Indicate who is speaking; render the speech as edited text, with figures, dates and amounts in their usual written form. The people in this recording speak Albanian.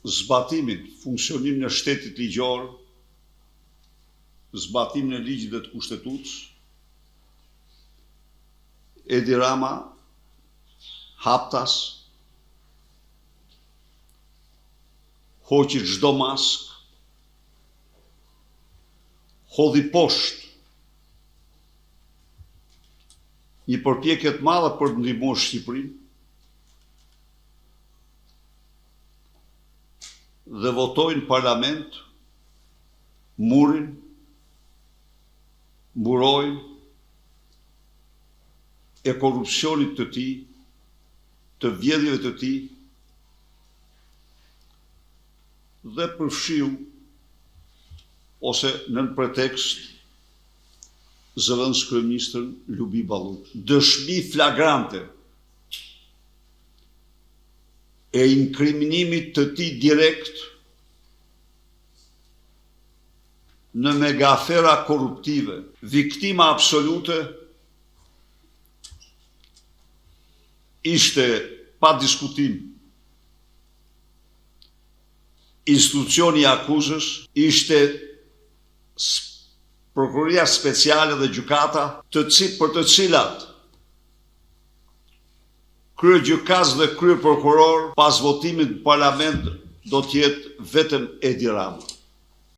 Speaker 1: zbatimin, funksionimin e shtetit ligjor, zbatimin e ligjit dhe të kushtetutës, Edi Rama, haptas, hoqi çdo mask, hodhi poshtë një përpjekje të madhe për të ndihmuar Shqipërinë dhe votoi në parlament murin, mburojnë e korrupsionit të tij, të vjedhjeve të tij dhe përfshiu ose nën pretekst zëvendës kryeministrin Lubi Ballut. Dëshmi flagrante e inkriminimit të tij direkt në megafera korruptive, viktima absolute ishte pa diskutim institucioni i akuzës, ishte Prokuroria Speciale dhe Gjykata, për të cilat kryegjykas dhe kryeprokuror pas votimit në parlament do të jetë vetëm Edi Rama.